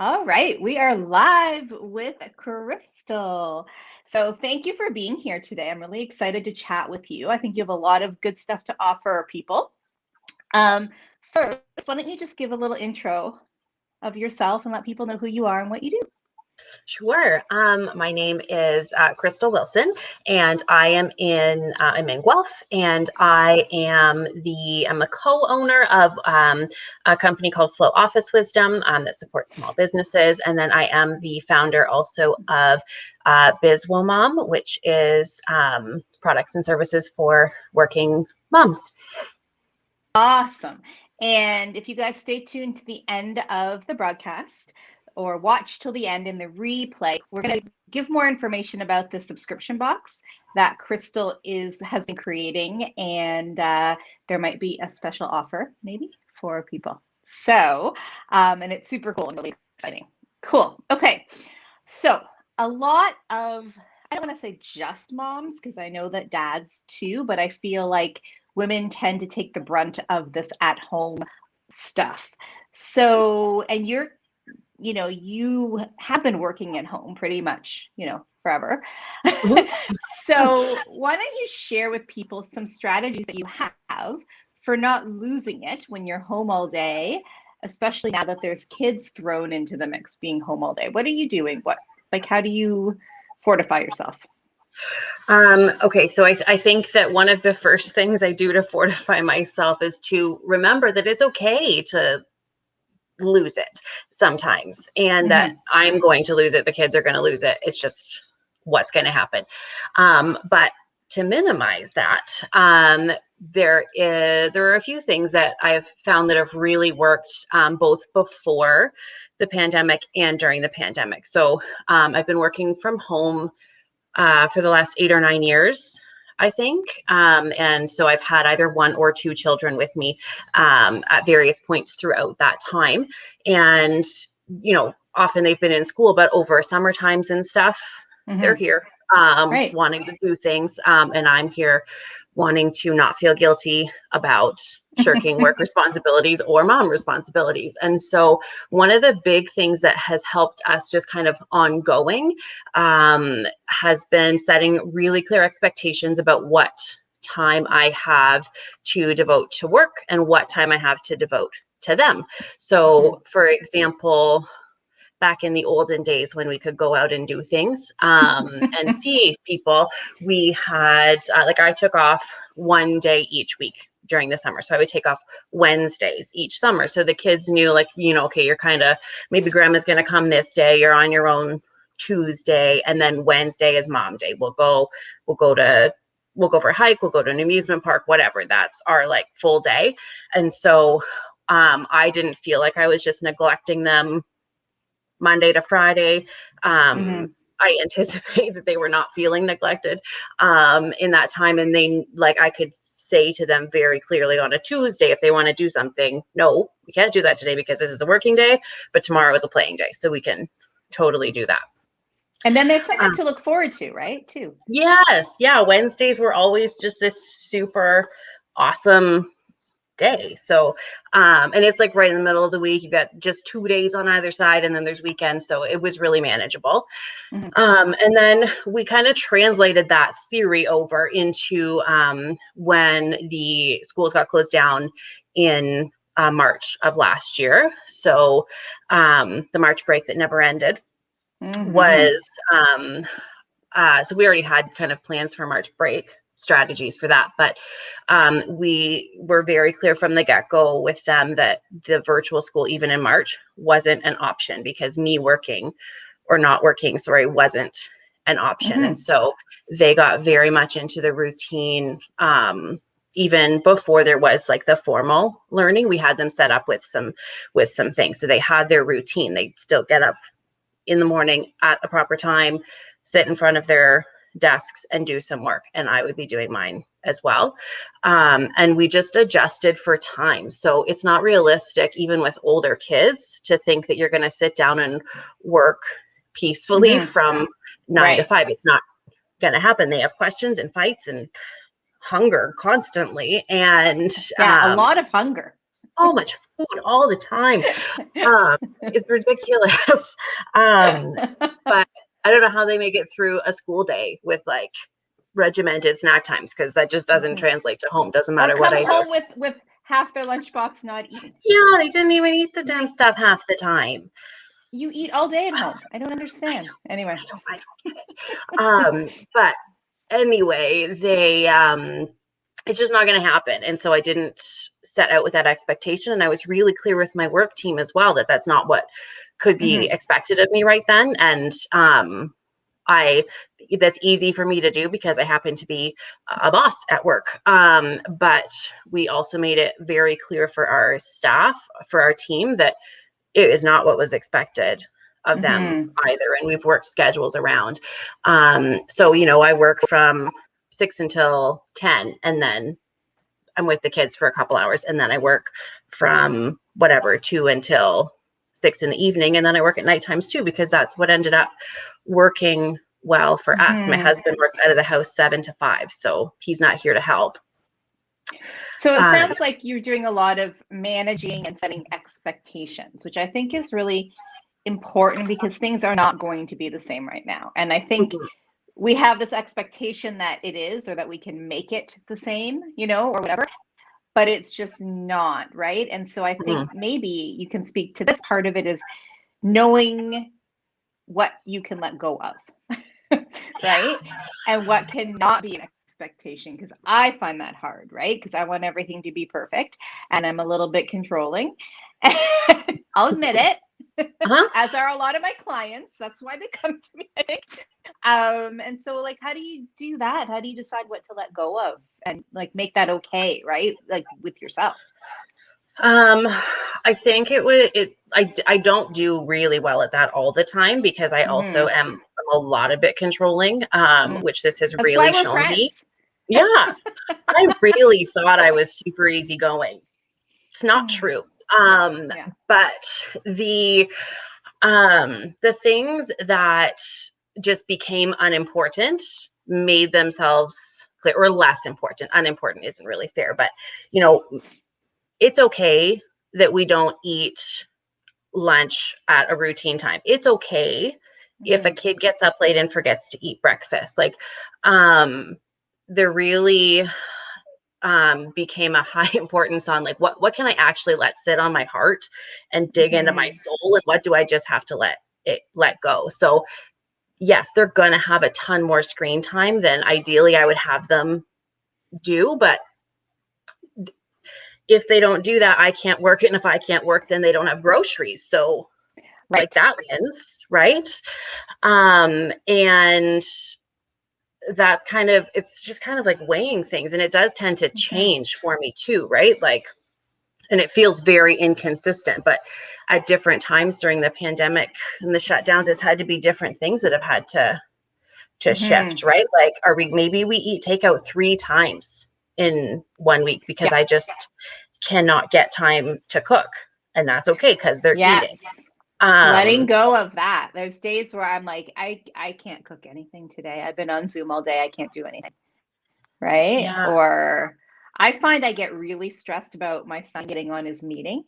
All right, we are live with Crystal. So, thank you for being here today. I'm really excited to chat with you. I think you have a lot of good stuff to offer our people. Um, First, why don't you just give a little intro of yourself and let people know who you are and what you do? Sure. My name is Crystal Wilson, and I'm in Guelph, and I'm a co-owner of a company called Flow Office Wisdom that supports small businesses, and then I am the founder also of Bizwo Mom, which is products and services for working moms. Awesome. And if you guys stay tuned to the end of the broadcast or watch till the end in the replay, we're going to give more information about the subscription box that Crystal has been creating, and there might be a special offer maybe for people. So, and it's super cool and really exciting. Cool. Okay. So, a lot of, I don't want to say just moms, because I know that dads too, but I feel like women tend to take the brunt of this at home stuff. So, and you have been working at home pretty much, forever. Mhm. So, why don't you share with people some strategies that you have for not losing it when you're home all day, especially now that there's kids thrown into the mix being home all day? What are you doing? How do you fortify yourself? Okay, so I think that one of the first things I do to fortify myself is to remember that it's okay to lose it sometimes, and that Mm-hmm. I'm going to lose it. The kids are going to lose it. It's just what's going to happen. But to minimize that, there are a few things that I've found that have really worked, both before the pandemic and during the pandemic. So I've been working from home for the last 8 or 9 years, I think. And so I've had either one or two children with me at various points throughout that time. And, often they've been in school, but over summer times and stuff, they're Mm-hmm. here Right. wanting to do things. And I'm here wanting to not feel guilty about shirking work responsibilities or mom responsibilities. And so one of the big things that has helped us just kind of ongoing has been setting really clear expectations about what time I have to devote to work and what time I have to devote to them. So, for example, back in the olden days when we could go out and do things and see people, we had like I took off one day each week during the summer. So I would take off Wednesdays each summer. So the kids knew, like, okay, you're kind of, maybe grandma's going to come this day, you're on your own Tuesday, and then Wednesday is mom day. We'll go to we'll go for a hike, we'll go to an amusement park, whatever. That's our like full day. And so I didn't feel like I was just neglecting them Monday to Friday. Mm-hmm. I anticipate that they were not feeling neglected in that time. And I could say to them very clearly on a Tuesday, if they want to do something, no, we can't do that today because this is a working day, but tomorrow is a playing day. So we can totally do that. And then there's something Um, to look forward to, right? Too. yes. Yeah. Wednesdays were always just this super awesome day. So, and it's like right in the middle of the week. You got just 2 days on either side, and then there's weekends. So it was really manageable. Mm-hmm. And then we kind of translated that theory over into when the schools got closed down in March of last year. So the March break that never ended Mm-hmm. was, so we already had kind of plans for March break strategies for that, but we were very clear from the get-go with them that the virtual school, even in March, wasn't an option because me working or not working, sorry, wasn't an option. And Mm-hmm. so they got very much into the routine. Even before there was like the formal learning, we had them set up with some things. So they had their routine. They'd still get up in the morning at the proper time, sit in front of their desks and do some work. And I would be doing mine as well. And we just adjusted for time. So it's not realistic, even with older kids, to think that you're going to sit down and work peacefully Mm-hmm. from 9 to 5. It's not going to happen. They have questions and fights and hunger constantly. And Yeah, a lot of hunger. so much food all the time. It's ridiculous. But I don't know how they make it through a school day with like regimented snack times, because that just doesn't translate to home. Doesn't matter what I do. Home with half their lunchbox not eaten. Yeah, they didn't even eat the damn stuff half the time. You eat all day at home. I don't understand. Anyway. I don't get it. But anyway, they it's just not going to happen. And so I didn't set out with that expectation. And I was really clear with my work team as well that that's not what could be expected of me right then. And that's easy for me to do because I happen to be a boss at work. But we also made it very clear for our staff, for our team, that it is not what was expected of them either. And we've worked schedules around. So, I work from 6 until 10, and then I'm with the kids for a couple hours. And then I work from 2 until 6 in the evening. And then I work at night times too, because that's what ended up working well for us. My husband works out of the house 7 to 5. So he's not here to help. So it sounds like you're doing a lot of managing and setting expectations, which I think is really important because things are not going to be the same right now. And I think we have this expectation that it is, or that we can make it the same, or whatever, but it's just not, right? And so I think maybe you can speak to this. Part of it is knowing what you can let go of, right? And what cannot be an expectation, because I find that hard, right? Because I want everything to be perfect, and I'm a little bit controlling. I'll admit it. As are a lot of my clients. That's why they come to me, I think. And so, like, how do you do that? How do you decide what to let go of and like make that okay, right? Like with yourself. I think I don't do really well at that all the time, because I also am a lot of bit controlling, which this has really shown me. Yeah. I really thought I was super easygoing. It's not true. But the things that just became unimportant made themselves clear, or less important. Unimportant isn't really fair, but it's okay that we don't eat lunch at a routine time. It's okay if a kid gets up late and forgets to eat breakfast. Like, there really became a high importance on like, what can I actually let sit on my heart and dig into my soul, and what do I just have to let go? So yes, they're going to have a ton more screen time than ideally I would have them do, but if they don't do that, I can't work. And if I can't work, then they don't have groceries. So like that wins, right? And that's it's just kind of like weighing things. And it does tend to change for me too, right? Like, and it feels very inconsistent, but at different times during the pandemic and the shutdowns, it's had to be different things that have had to shift, right? Like, maybe we eat takeout 3 times in 1 week because I just cannot get time to cook, and that's okay because they're eating. Letting go of that. There's days where I'm like, I can't cook anything today. I've been on Zoom all day. I can't do anything. Right. Yeah. Or I find I get really stressed about my son getting on his meeting.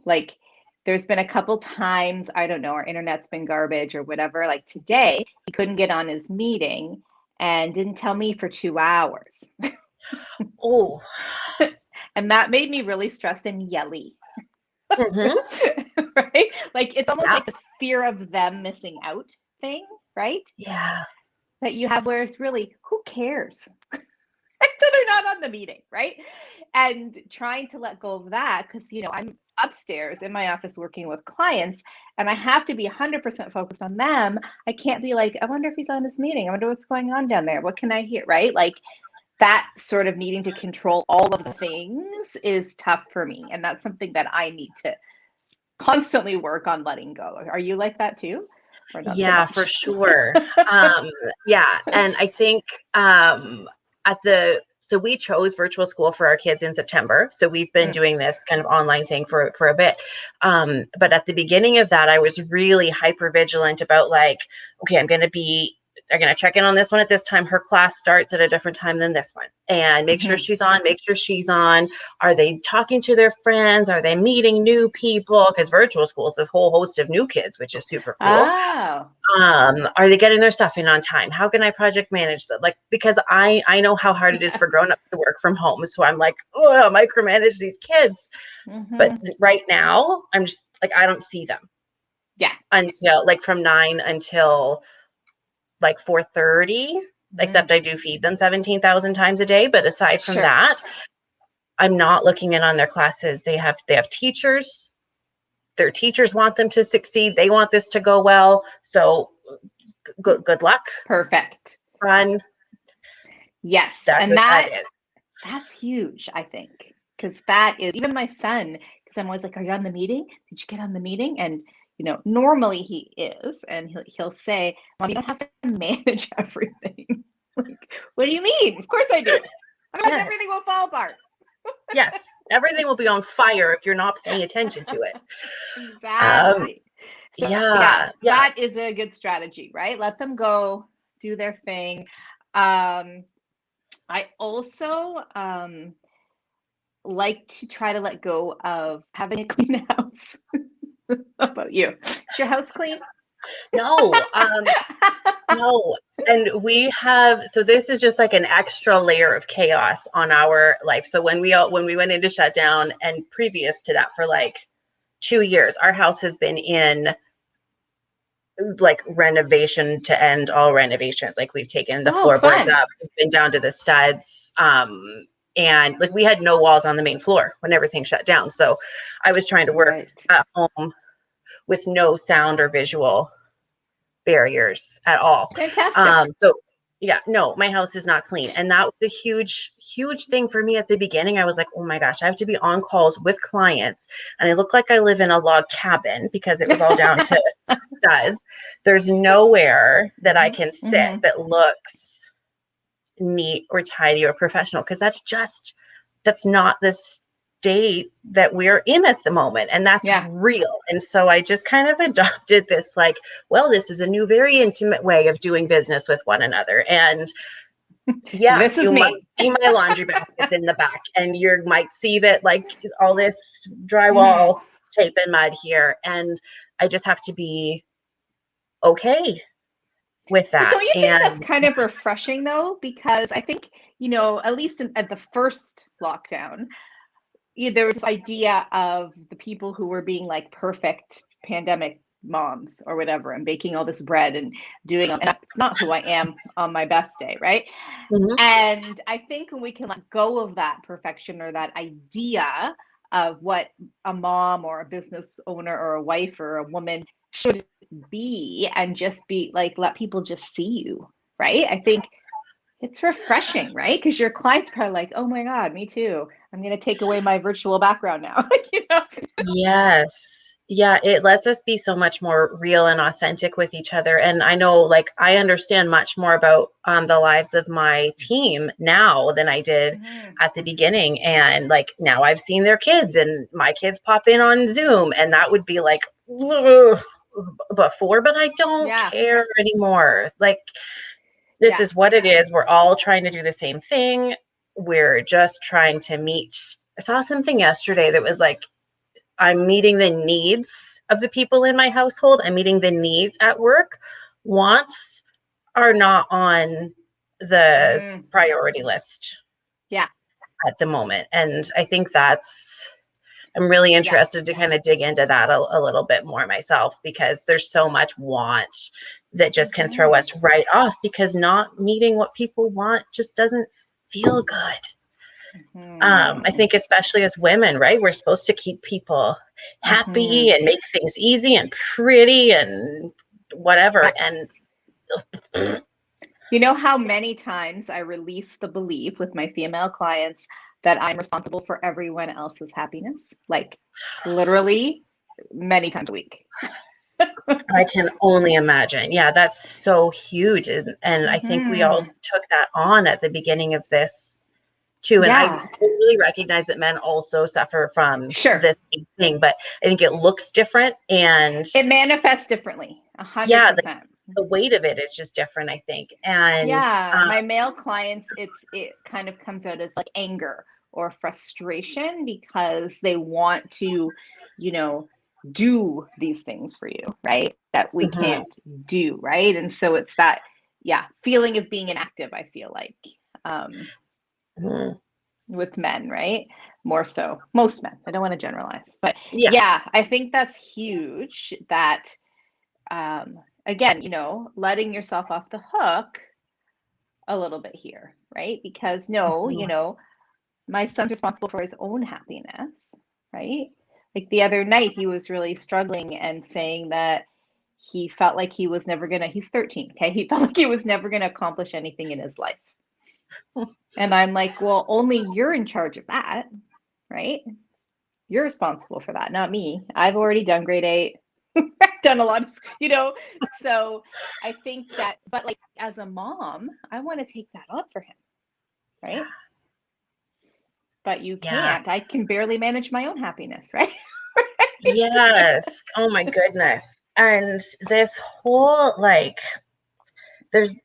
Like, there's been a couple times, I don't know, our internet's been garbage or whatever. Like today, he couldn't get on his meeting and didn't tell me for 2 hours. And that made me really stressed and yelly. Right? Like, it's almost like this fear of them missing out thing, right? Yeah. That you have, where it's really, who cares? They're not on the meeting, right? And trying to let go of that, because I'm upstairs in my office working with clients, and I have to be 100% focused on them. I can't be like, I wonder if he's on his meeting. I wonder what's going on down there. What can I hear? Right? Like, that sort of needing to control all of the things is tough for me. And that's something that I need to constantly work on letting go. Are you like that too? Yeah, for sure. Yeah. And I think so we chose virtual school for our kids in September. So we've been doing this kind of online thing for a bit. But at the beginning of that, I was really hyper vigilant about like, okay, I'm going to be they're going to check in on this one at this time. Her class starts at a different time than this one, and make sure she's on, make sure she's on. Are they talking to their friends? Are they meeting new people? Because virtual school is this whole host of new kids, which is super cool. Oh. Are they getting their stuff in on time? How can I project manage that? Like, because I know how hard it is for grown-ups to work from home. So I'm like, oh, micromanage these kids. But right now, I'm just like, I don't see them. Yeah. Until like from 9 until like 4:30, except I do feed them 17,000 times a day. But aside from that, I'm not looking in on their classes. They have teachers. Their teachers want them to succeed. They want this to go well. So good luck. Perfect. Run. Yes. And that's huge, I think. Because that is, even my son, because I'm always like, are you on the meeting? Did you get on the meeting? And normally he is, and he'll say, Mom, you don't have to manage everything. Like, what do you mean? Of course I do. Otherwise everything will fall apart. Yes, everything will be on fire if you're not paying attention to it. Exactly. So, yeah, that is a good strategy, right? Let them go do their thing. I also like to try to let go of having a clean house. How about you? Is your house clean? No, no. And we have, so this is just like an extra layer of chaos on our life. So when we went into shutdown, and previous to that for like 2 years, our house has been in like renovation to end all renovations. Like we've taken the floorboards up, we've been down to the studs. And like we had no walls on the main floor when everything shut down. So I was trying to work at home with no sound or visual barriers at all. Fantastic. So yeah, no, my house is not clean. And that was a huge, huge thing for me at the beginning. I was like, oh my gosh, I have to be on calls with clients. And I look like I live in a log cabin because it was all down to studs. There's nowhere that I can sit that looks neat or tidy or professional, because that's not the state that we're in at the moment, and that's real. And so I just kind of adopted this, like, well, this is a new, very intimate way of doing business with one another. And this is you me. might see my laundry baskets in the back, and you might see that like all this drywall tape and mud here, and I just have to be okay with that. But don't you think that's kind of refreshing though? Because I think, at least at the first lockdown, there was this idea of the people who were being like perfect pandemic moms or whatever, and baking all this bread and doing, and that's not who I am on my best day, right? And I think when we can let go of that perfection or that idea of what a mom or a business owner or a wife or a woman should be, and just be like, let people just see you, right? I think it's refreshing, right? Because your clients are like, oh my God, me too. I'm going to take away my virtual background now. Yes. Yeah, it lets us be so much more real and authentic with each other. And I know, like, I understand much more about the lives of my team now than I did at the beginning. And like now I've seen their kids, and my kids pop in on Zoom, and that would be like before, but I don't care anymore. Like, this is what it is. We're all trying to do the same thing. We're just trying to meet. I saw something yesterday that was like, I'm meeting the needs of the people in my household. I'm meeting the needs at work. Wants are not on the priority list. Yeah. At the moment. And I think I'm really interested to kind of dig into that a little bit more myself, because there's so much want that just can throw us right off, because not meeting what people want just doesn't feel good. I think especially as women, right? We're supposed to keep people happy and make things easy and pretty and whatever. Yes. And you know how many times I release the belief with my female clients that I'm responsible for everyone else's happiness? Like literally many times a week. I can only imagine. Yeah, that's so huge. And I think we all took that on at the beginning of this too. And I totally recognize that men also suffer from this thing, but I think it looks different and it manifests differently. 100%. Yeah, the weight of it is just different, I think. And yeah, my male clients, it kind of comes out as like anger or frustration because they want to, you know, do these things for you, right? That we mhm, can't do, right? And so it's that, yeah, feeling of being inactive, I feel like, um, mhm. with men, right? More so, most men. I don't want to generalize, but Yeah. yeah, I think that's huge that, again, you know, letting yourself off the hook a little bit here, right? Because no, you Mhm. know, my son's responsible for his own happiness, right? Like the other night, he was really struggling and saying that he felt like he was never gonna, he's 13, okay? He felt like he was never gonna accomplish anything in his life. And I'm like, well, only you're in charge of that, right? You're responsible for that, not me. I've already done grade 8. I've done a lot of, you know, so I think that, but like as a mom, I want to take that on for him, right? But you Yeah. can't. I can barely manage my own happiness, right? Yes. Oh my goodness. And this whole like there's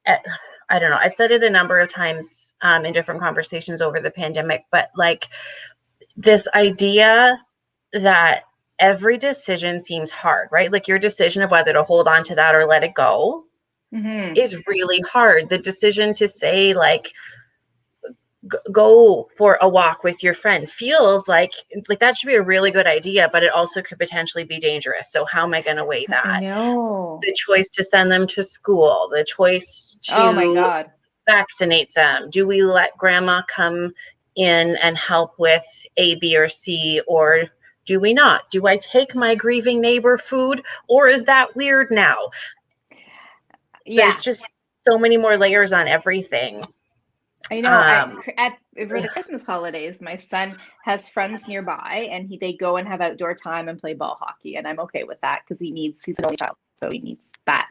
I don't know. I've said it a number of times in different conversations over the pandemic, but like this idea that every decision seems hard, right? Like your decision of whether to hold on to that or let it go Mm-hmm. is really hard. The decision to say like go for a walk with your friend feels like that should be a really good idea, but it also could potentially be dangerous. So how am I going to weigh I that? know. The choice to send them to school, the choice Oh my to God. vaccinate them. Do we let grandma come in and help with A, B, or C, or do we not? Do I take my grieving neighbor food, or is that weird now? Yeah, There's just so many more layers on everything. I know. Um, At over the Christmas holidays, my son has friends nearby, and they go and have outdoor time and play ball hockey, and I'm okay with that because he's an only child, so he needs that.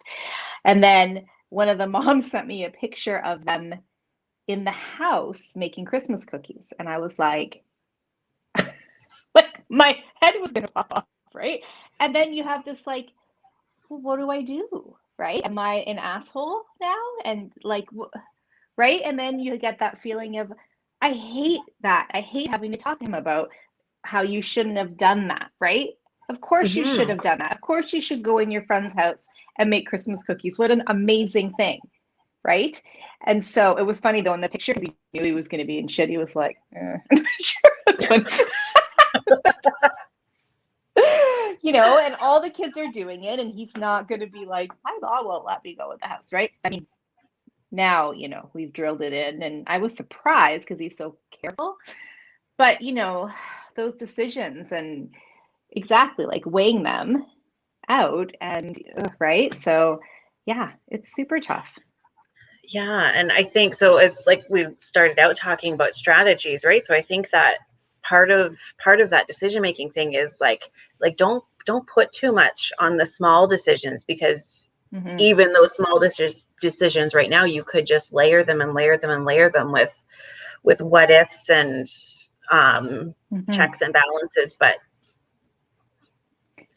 And then one of the moms sent me a picture of them in the house making Christmas cookies, and I was like my head was gonna pop off, right? And then you have this like, well, what do I do? Right? Am I an asshole now? And like, right? And then you get that feeling of, I hate that. I hate having to talk to him about how you shouldn't have done that, right? Of course you should mhm. have done that. Of course you should go in your friend's house and make Christmas cookies. What an amazing thing, right? And so it was funny though in the picture because he knew he was going to be in shit. He was like, That's funny. You know, and all the kids are doing it, and he's not going to be like, my law won't let me go in the house, right? I mean, now, you know, we've drilled it in, and I was surprised because he's so careful. But, you know, those decisions and exactly like weighing them out, and right. So, yeah, it's super tough. Yeah, and I think so as like we started out talking about strategies, right? So I think that part of that decision making thing is like don't put too much on the small decisions because Mm-hmm. even those small decisions right now you could just layer them and layer them and layer them with what ifs and Mm-hmm. checks and balances, but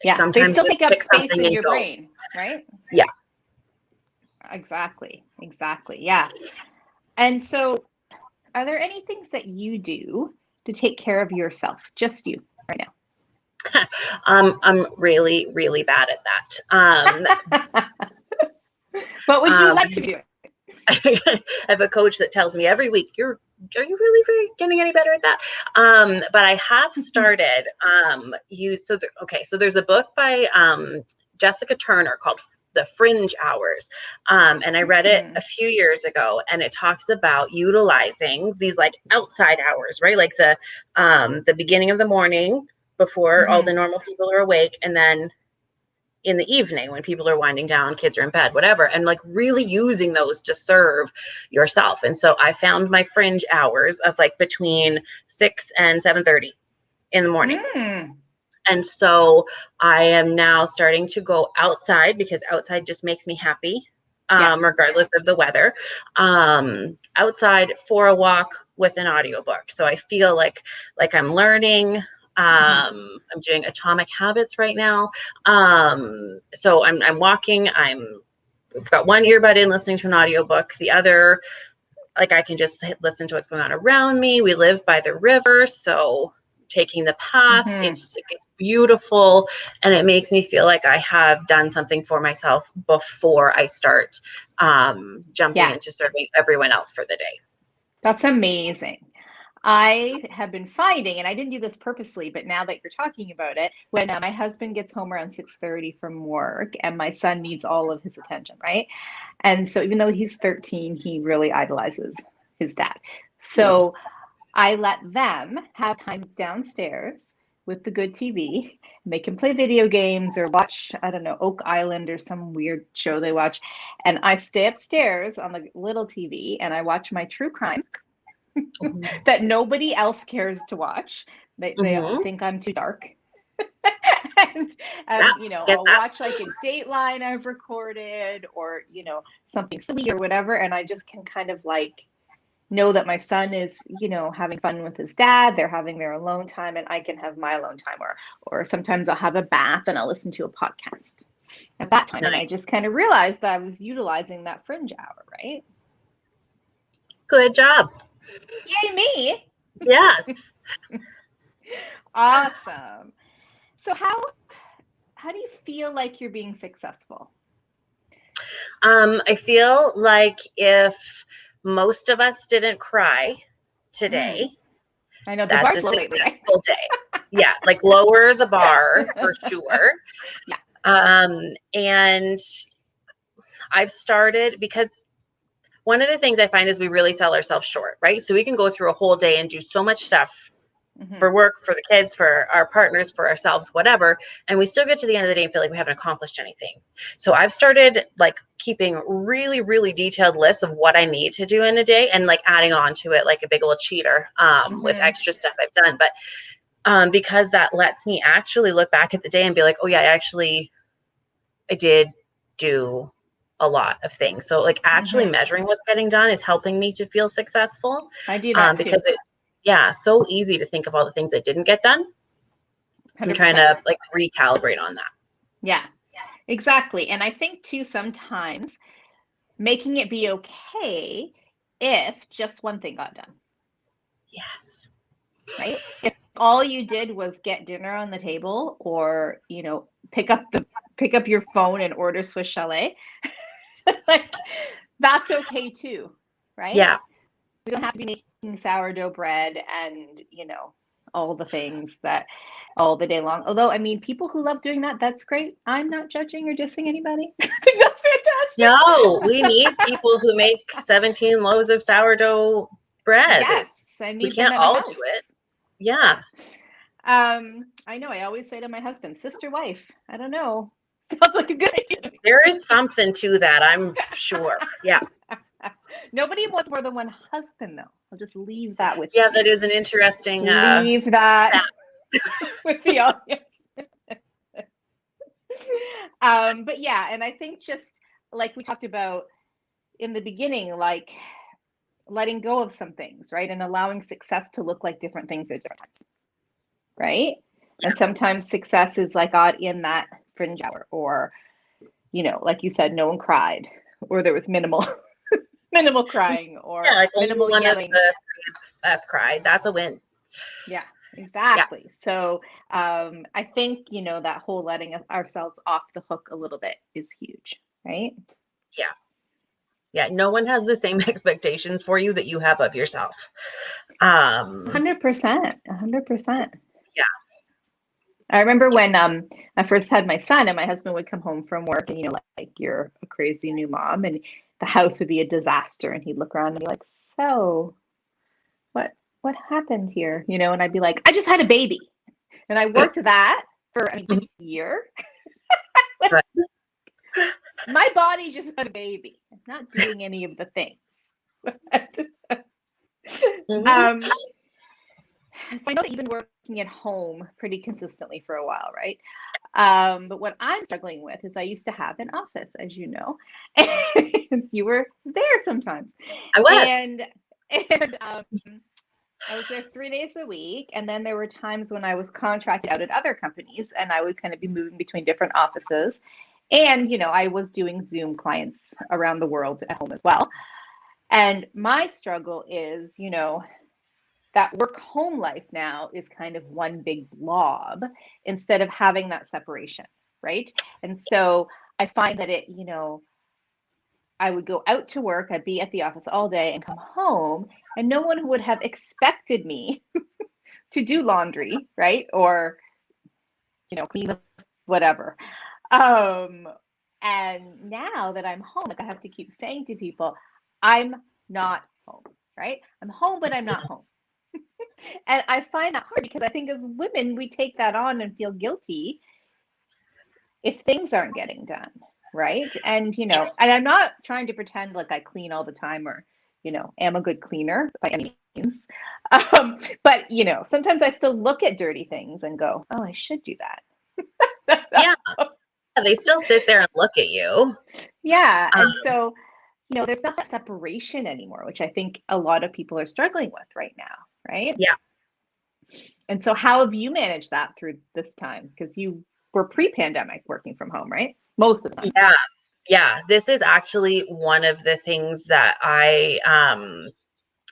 Yeah, they sometimes still just take up pick space something in and your go. brain, right? Yeah. Exactly. Exactly. Yeah. And so, are there any things that you do to take care of yourself, just you, right I'm really, really bad at now? What would you um, like to be doing? I have a coach that tells me every week, are you really getting any better at that? But I have started so there's a book by Jessica Turner called The Fringe Hours. And I read it a Hmm. few years ago, and it talks about utilizing these like outside hours, right? Like the beginning of the morning before all the Hmm. normal people are awake, and then in the evening when people are winding down, kids are in bed, whatever, and like really using those to serve yourself. And so I found my fringe hours of like between 6 and 7:30 in the morning. Mm. And so I am now starting to go outside because outside just makes me happy, Yeah. regardless of the weather. Outside for a walk with an audiobook. So I feel like I'm learning. Hmm. I'm doing Atomic Habits right now. So I'm walking, I'm I've got one earbud in listening to an audiobook, the other, like I can just listen to what's going on around me. We live by the river, so taking the path, it's beautiful, and it makes me feel like I have done something for myself before I start jumping into serving everyone else for the day. That's amazing. I have been finding, and I didn't do this purposely, but now that you're talking about it, when my husband gets home around 6:30 from work and my son needs all of his attention, right? And so even though he's 13, he really idolizes his dad. So I let them have time downstairs with the good TV. And they can play video games or watch, I don't know, Oak Island or some weird show they watch. And I stay upstairs on the little TV and I watch my true crime that nobody else cares to watch. They think I'm too dark. and you know, I'll watch like a Dateline I've recorded or, you know, something silly or whatever. And I just can kind of like know that my son is, you know, having fun with his dad. They're having their alone time and I can have my alone time. Or sometimes I'll have a bath and I'll listen to a podcast at that time. Nice. And I just kind of realized that I was utilizing that fringe hour, right? Good job. Yay, me. Yes. Awesome. So how do you feel like you're being successful? I feel like if most of us didn't cry today, I know the bar's low lately, right? Day. Yeah, like lower the bar for sure. Yeah. And I've started, because one of the things I find is we really sell ourselves short, right? So we can go through a whole day and do so much stuff for work, for the kids, for our partners, for ourselves, whatever. And we still get to the end of the day and feel like we haven't accomplished anything. So I've started like keeping really, really detailed lists of what I need to do in a day and like adding on to it like a big old cheater with extra stuff I've done. But because that lets me actually look back at the day and be like, oh yeah, I did do a lot of things. So like actually measuring what's getting done is helping me to feel successful. I do that too. Because so easy to think of all the things that didn't get done. 100%. I'm trying to like recalibrate on that. Yeah, exactly. And I think too, sometimes making it be okay if just one thing got done. Yes. Right? If all you did was get dinner on the table or, you know, pick up your phone and order Swiss Chalet, like that's okay too, right? Yeah. We don't have to be making sourdough bread and, you know, all the things that all the day long. Although, I mean, people who love doing that, that's great. I'm not judging or dissing anybody. I think that's fantastic. No, we need people who make 17 loaves of sourdough bread. Yes, I need we can't all do it. Yeah. I know. I always say to my husband, sister, wife. I don't know. Sounds like a good idea. There is something to that, I'm sure. Yeah. Nobody wants more than one husband, though. I'll just leave that with you. Yeah, that is an interesting. Leave that with the audience. But yeah, and I think just like we talked about in the beginning, like letting go of some things, right? And allowing success to look like different things at different times, right? Yeah. And sometimes success is like in that fringe hour, or, you know, like you said, no one cried, or there was minimal crying, or like minimal one yelling. Of us cried. That's a win. Yeah, exactly. Yeah. So I think, you know, that whole letting ourselves off the hook a little bit is huge, right? Yeah. Yeah, no one has the same expectations for you that you have of yourself. 100%. Yeah. I remember when I first had my son and my husband would come home from work and, you know, like you're a crazy new mom and the house would be a disaster and he'd look around and be like, so what happened here? You know, and I'd be like, I just had a baby. And I worked that for a year. My body just had a baby. I'm not doing any of the things. So I know that you've been working at home pretty consistently for a while, right? But what I'm struggling with is I used to have an office, as you know, and you were there sometimes. I was. And I was there 3 days a week. And then there were times when I was contracted out at other companies and I would kind of be moving between different offices. And, I was doing Zoom clients around the world at home as well. And my struggle is, that work home life now is kind of one big blob instead of having that separation, right? And so I find that I would go out to work, I'd be at the office all day and come home, and no one would have expected me to do laundry, right? Or, clean whatever. And now that I'm home, like I have to keep saying to people, I'm not home, right? I'm home, but I'm not home. And I find that hard because I think as women, we take that on and feel guilty if things aren't getting done, right? And, Yes. and I'm not trying to pretend like I clean all the time or, am a good cleaner by any means. But, sometimes I still look at dirty things and go, oh, I should do that. Yeah. They still sit there and look at you. Yeah. And so, there's not that separation anymore, which I think a lot of people are struggling with right now, right? Yeah. And so how have you managed that through this time? Because you were pre-pandemic working from home, right? Most of the time. Yeah. This is actually one of the things that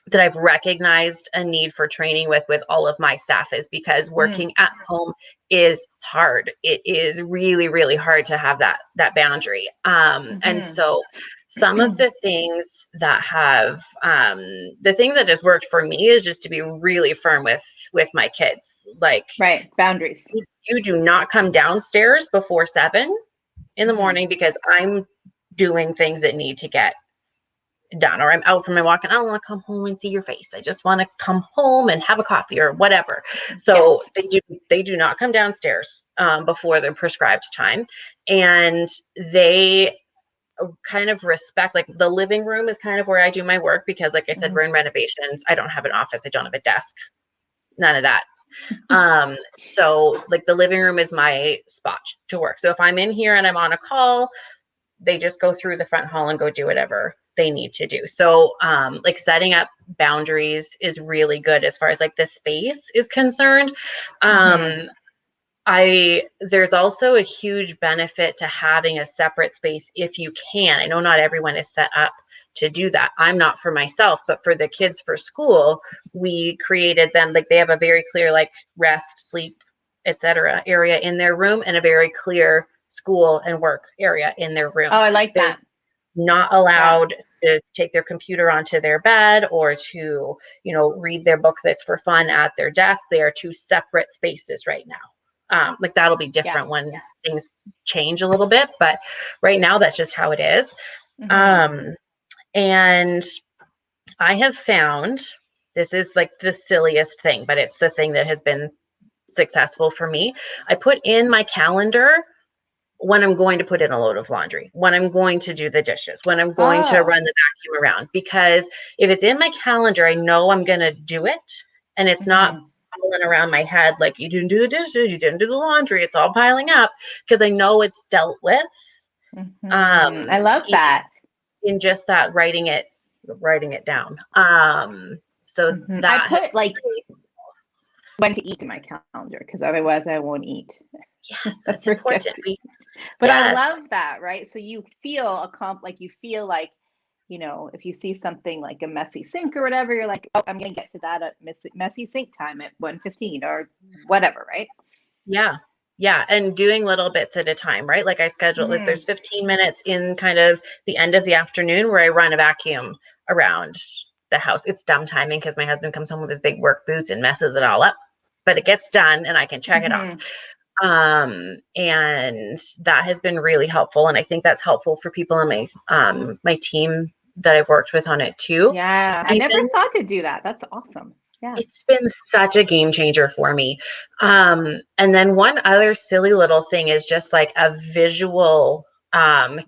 that I've recognized a need for training with all of my staff, is because working at home is hard. It is really, really hard to have that boundary. And so some of the things that have, the thing that has worked for me is just to be really firm with my kids. Like, right, boundaries. You do not come downstairs before 7 in the morning because I'm doing things that need to get done, or I'm out for my walk and I don't want to come home and see your face. I just want to come home and have a coffee or whatever. So they do not come downstairs before the prescribed time, and they kind of respect, like, the living room is kind of where I do my work because, like I said, we're in renovations. I don't have an office. I don't have a desk. None of that. So like the living room is my spot to work. So if I'm in here and I'm on a call, they just go through the front hall and go do whatever they need to do. So like setting up boundaries is really good as far as like the space is concerned. There's also a huge benefit to having a separate space if you can. I know not everyone is set up to do that. I'm not for myself, but for the kids for school, we created them, like they have a very clear like rest, sleep, etc. area in their room, and a very clear school and work area in their room. Oh, I like that. Not allowed to take their computer onto their bed or to, read their book that's for fun at their desk. They are two separate spaces right now. Like that'll be different when things change a little bit, but right now that's just how it is. And I have found, this is like the silliest thing, but it's the thing that has been successful for me. I put in my calendar when I'm going to put in a load of laundry, when I'm going to do the dishes, when I'm going to run the vacuum around, because if it's in my calendar, I know I'm going to do it, and it's not rolling around my head like, you didn't do the dishes, you didn't do the laundry, it's all piling up, because I know it's dealt with. I love that. In just that writing it down. So that I put like when to eat in my calendar, because otherwise I won't eat. Yes, that's important. But I love that, right? So you feel like, if you see something like a messy sink or whatever, you're like, oh, I'm going to get to that at messy sink time at 1:15 or whatever, right? Yeah. Yeah. And doing little bits at a time, right? Like I schedule, like there's 15 minutes in kind of the end of the afternoon where I run a vacuum around the house. It's dumb timing because my husband comes home with his big work boots and messes it all up, but it gets done and I can check it off. And that has been really helpful. And I think that's helpful for people in my, my team that I've worked with on it too. Yeah. I never thought to do that. That's awesome. Yeah. It's been such a game changer for me. And then one other silly little thing is just like a visual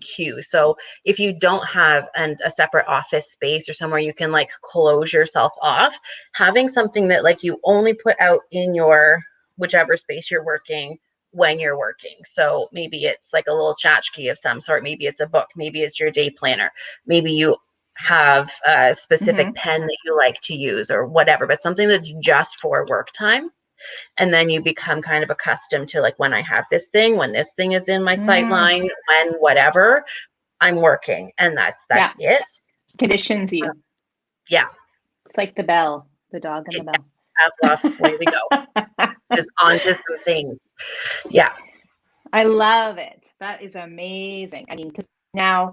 cue. So if you don't have a separate office space or somewhere you can like close yourself off, having something that like you only put out in your whichever space you're working when you're working. So maybe it's like a little tchotchke of some sort. Maybe it's a book. Maybe it's your day planner. Maybe you have a specific pen that you like to use or whatever, but something that's just for work time. And then you become kind of accustomed to like, when I have this thing, when this thing is in my sight line, when whatever, I'm working, and that's Yeah. it. Conditions you. Yeah. It's like the bell, the dog and the bell. Pavlov, away we go. Just onto some things. Yeah. I love it. That is amazing. I mean, because now,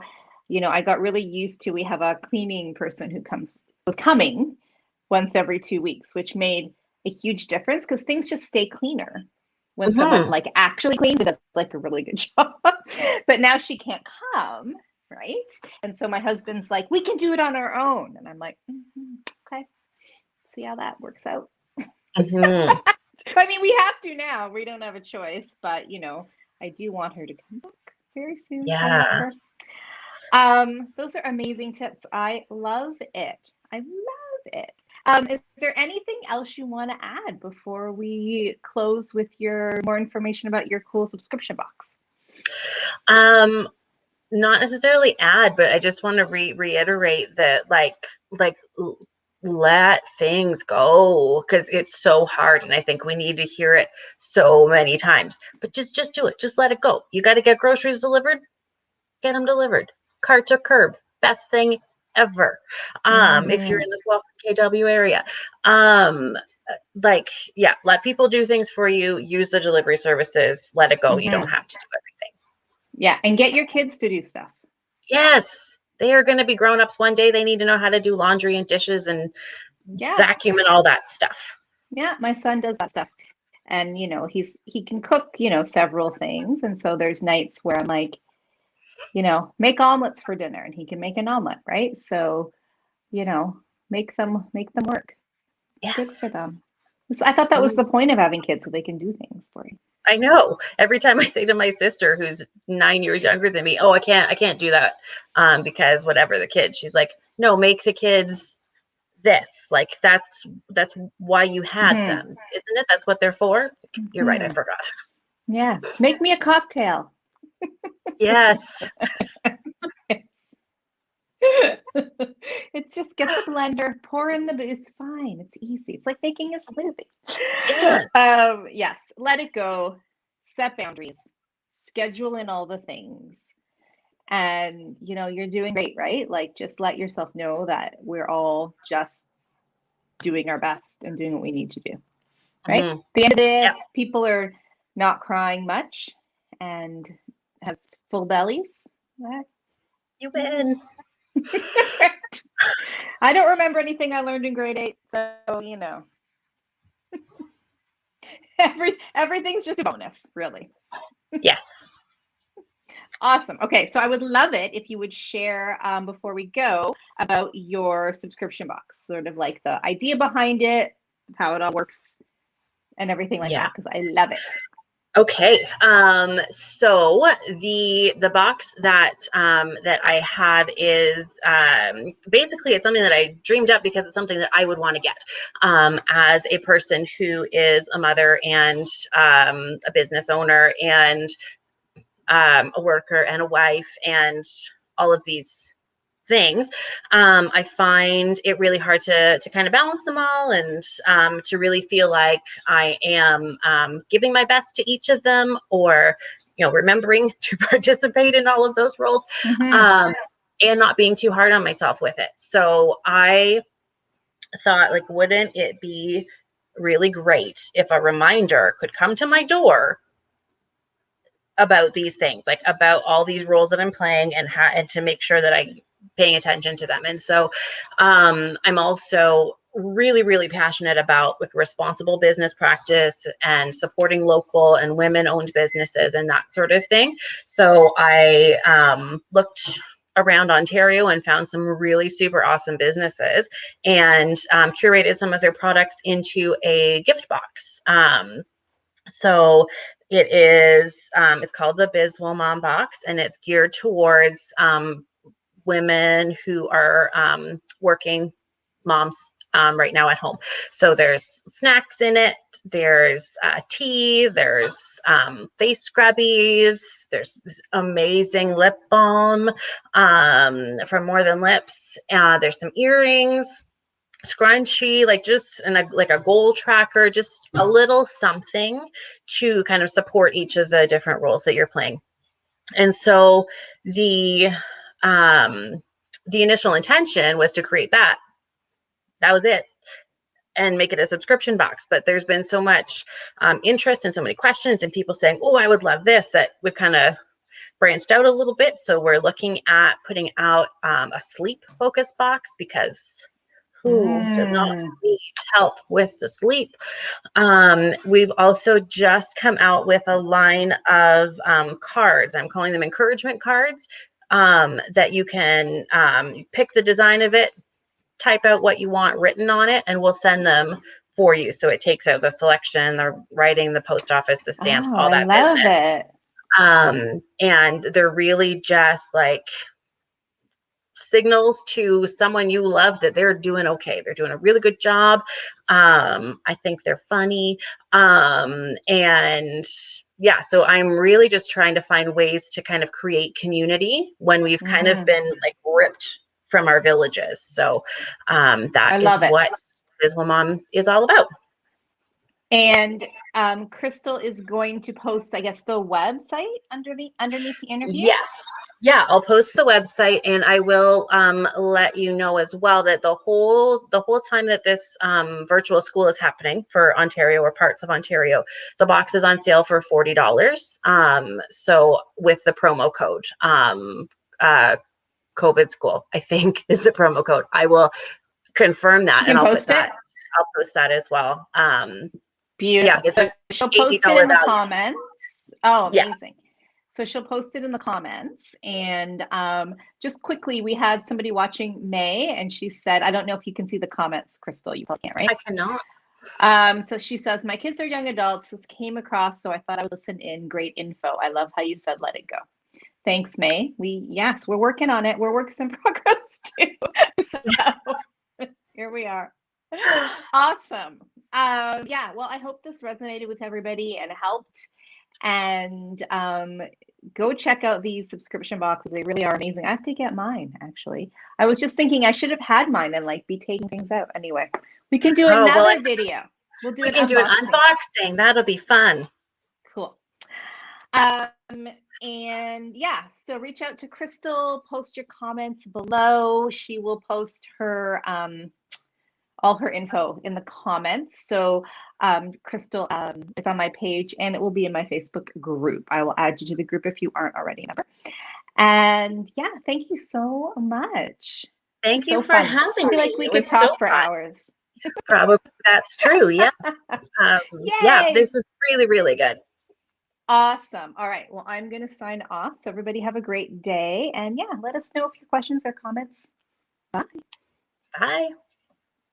I got really used to, we have a cleaning person who was coming once every 2 weeks, which made a huge difference because things just stay cleaner when someone like actually cleans. It does like a really good job. But now she can't come, right? And so my husband's like, we can do it on our own. And I'm like, okay, see how that works out. I mean, we have to now. We don't have a choice, but I do want her to come back very soon. Yeah. Those are amazing tips. I love it. I love it. Is there anything else you want to add before we close with more information about your cool subscription box? Not necessarily add, but I just want to reiterate that like let things go, because it's so hard, and I think we need to hear it so many times. But just do it. Just let it go. You got to get groceries delivered, get them delivered. Carts or curb, best thing ever. If you're in the 12 kW area, let people do things for you. Use the delivery services. Let it go. You don't have to do everything. Yeah, and get your kids to do stuff. Yes. They are going to be grown-ups one day. They need to know how to do laundry and dishes and vacuum and all that stuff. Yeah, my son does that stuff. And, he can cook, several things. And so there's nights where I'm like, make omelets for dinner, and he can make an omelet, right? So, make them work. Yes. Good for them. So I thought that was the point of having kids, so they can do things for you. I know. Every time I say to my sister, who's 9 years younger than me, oh, I can't do that because whatever the kids, she's like, no, make the kids this. Like that's why you had them, isn't it? That's what they're for. You're right. I forgot. Yes. Make me a cocktail. Yes. It's just get the blender, pour in it's fine. It's easy. It's like making a smoothie. Yes. Yes. Let it go. Set boundaries. Schedule in all the things. And, you're doing great, right? Like, just let yourself know that we're all just doing our best and doing what we need to do, right? At the end of the day, people are not crying much and have full bellies. You win. I don't remember anything I learned in grade 8, so everything's just a bonus, really. Yes. Awesome. Okay, so I would love it if you would share before we go about your subscription box, sort of like the idea behind it, how it all works, and everything like that, because I love it. Okay. So the box that I have is basically, it's something that I dreamed up because it's something that I would want to get as a person who is a mother and a business owner and a worker and a wife and all of these things. I find it really hard to kind of balance them all and to really feel like I am giving my best to each of them, or remembering to participate in all of those roles, and not being too hard on myself with it. So I thought, like, wouldn't it be really great if a reminder could come to my door about these things, like about all these roles that I'm playing, and to make sure that I'm paying attention to them. And so I'm also really, really passionate about like responsible business practice and supporting local and women-owned businesses and that sort of thing. So I looked around Ontario and found some really super awesome businesses and curated some of their products into a gift box. So it is, it's called the Bizwell Mom Box, and it's geared towards women who are working moms right now at home. So there's snacks in it, there's tea, there's face scrubbies, there's this amazing lip balm from More Than Lips, there's some earrings. scrunchie, like just like a goal tracker, just a little something to kind of support each of the different roles that you're playing. And so the initial intention was to create that. That was it, and make it a subscription box. But there's been so much interest and so many questions and people saying, oh, I would love this, that we've kind of branched out a little bit. So we're looking at putting out a sleep focus box, because who does not need help with the sleep? We've also just come out with a line of cards. I'm calling them encouragement cards, that you can pick the design of it, type out what you want written on it, and we'll send them for you. So it takes out the selection, the writing, the post office, the stamps, all that I love business. it. And they're really just like signals to someone you love that they're doing okay. They're doing a really good job. I think they're funny. And yeah, so I'm really just trying to find ways to kind of create community when we've kind of been like ripped from our villages. So that is what Invisible Mom is all about. And Crystal is going to post, I guess, the website underneath the interview. Yes. Yeah, I'll post the website, and I will let you know as well that the whole time that this virtual school is happening for Ontario or parts of Ontario, the box is on sale for $40. So with the promo code, COVID school, I think is the promo code. I will confirm that, and I'll post that. I'll post that as well. Beautiful. Yeah, she'll post it in the comments. Oh, amazing. Yeah. So she'll post it in the comments. And just quickly, we had somebody watching, May, and she said, I don't know if you can see the comments, Crystal. You probably can't, right? I cannot. So she says, my kids are young adults. This came across, so I thought I would listen in. Great info. I love how you said, let it go. Thanks, May. Yes, we're working on it. We're works in progress too. So here we are. Awesome. Yeah, well, I hope this resonated with everybody and helped. And go check out these subscription boxes. They really are amazing. I have to get mine, actually. I was just thinking I should have had mine and like be taking things out. Anyway, we can do another video. We can do an unboxing. That'll be fun. Cool. And yeah, so reach out to Crystal, post your comments below. She will post her all her info in the comments. So Crystal, it's on my page, and it will be in my Facebook group. I will add you to the group if you aren't already a member. And yeah, thank you so much. Thank you for having me. I feel like we could talk for hours. Probably that's true. Yes. Yeah, this is really, really good. Awesome. All right. Well, I'm going to sign off. So everybody have a great day. And yeah, let us know if your questions or comments. Bye. Bye.